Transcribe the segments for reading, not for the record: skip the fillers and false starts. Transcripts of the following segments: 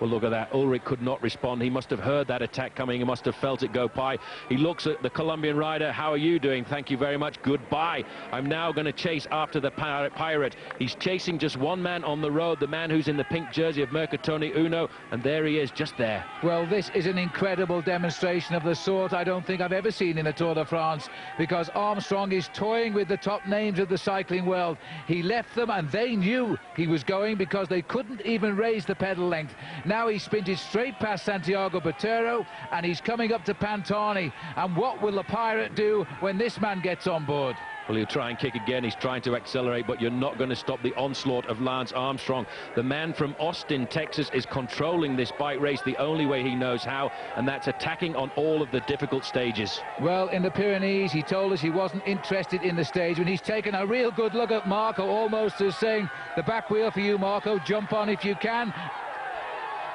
Well, look at that. Ulrich could not respond. He must have heard that attack coming. He must have felt it go by. He looks at the Colombian rider. How are you doing? Thank you very much. Goodbye. I'm now going to chase after the pirate. He's chasing just one man on the road, the man who's in the pink jersey of Mercatoni Uno, and there he is, just there. Well, this is an incredible demonstration of the sort I don't think I've ever seen in a Tour de France, because Armstrong is toying with the top names of the cycling world. He left them and they knew he was going because they couldn't even raise the pedal length. Now he's sprinted straight past Santiago Botero and he's coming up to Pantani. And what will the pirate do when this man gets on board? Well, he'll try and kick again. He's trying to accelerate, but you're not going to stop the onslaught of Lance Armstrong. The man from Austin, Texas, is controlling this bike race the only way he knows how, and that's attacking on all of the difficult stages. Well, in the Pyrenees, he told us he wasn't interested in the stage when he's taken a real good look at Marco, almost as saying, the back wheel for you, Marco, jump on if you can.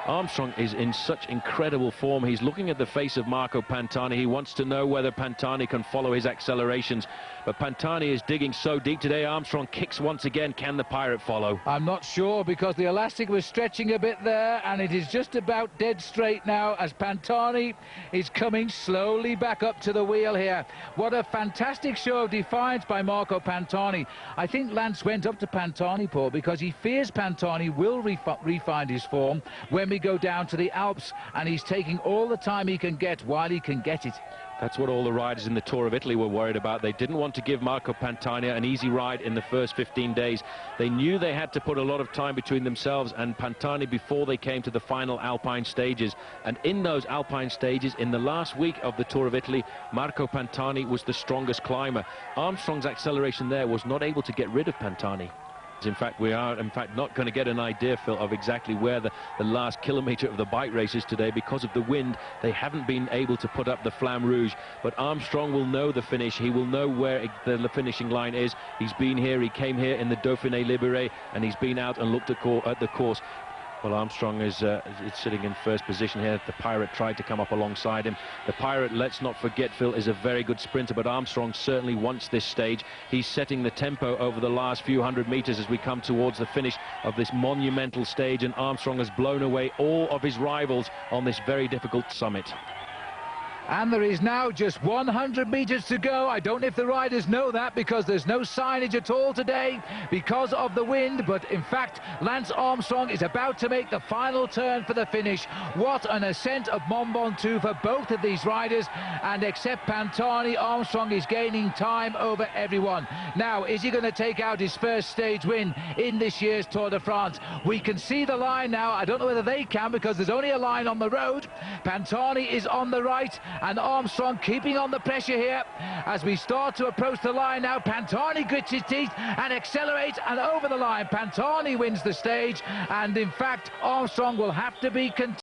Armstrong is in such incredible form. He's looking at the face of Marco Pantani. He wants to know whether Pantani can follow his accelerations. But Pantani is digging so deep today. Armstrong kicks once again. Can the pirate follow? I'm not sure, because the elastic was stretching a bit there, and it is just about dead straight now as Pantani is coming slowly back up to the wheel here. What a fantastic show of defiance by Marco Pantani. I think Lance went up to Pantani, Paul, because he fears Pantani will refine his form when we go down to the Alps, and he's taking all the time he can get while he can get it. That's what all the riders in the Tour of Italy were worried about. They didn't want to give Marco Pantani an easy ride in the first 15 days. They knew they had to put a lot of time between themselves and Pantani before they came to the final Alpine stages. And in those Alpine stages, in the last week of the Tour of Italy, Marco Pantani was the strongest climber. Armstrong's acceleration there was not able to get rid of Pantani. In fact, we are not going to get an idea, Phil, of exactly where the last kilometre of the bike race is today. Because of the wind, they haven't been able to put up the Flamme Rouge. But Armstrong will know the finish. He will know where the finishing line is. He's been here. He came here in the Dauphiné Libéré, and he's been out and looked at the course. Well, Armstrong is sitting in first position here. The pirate tried to come up alongside him. The pirate, let's not forget, Phil, is a very good sprinter, but Armstrong certainly wants this stage. He's setting the tempo over the last few hundred meters as we come towards the finish of this monumental stage, and Armstrong has blown away all of his rivals on this very difficult summit. And there is now just 100 meters to go. I don't know if the riders know that, because there's no signage at all today because of the wind. But in fact, Lance Armstrong is about to make the final turn for the finish. What an ascent of Mont Ventoux for both of these riders. And except Pantani, Armstrong is gaining time over everyone. Now, is he going to take out his first stage win in this year's Tour de France? We can see the line now. I don't know whether they can, because there's only a line on the road. Pantani is on the right, and Armstrong keeping on the pressure here as we start to approach the line now. Pantani grits his teeth and accelerates, and over the line Pantani wins the stage, and in fact Armstrong will have to be content.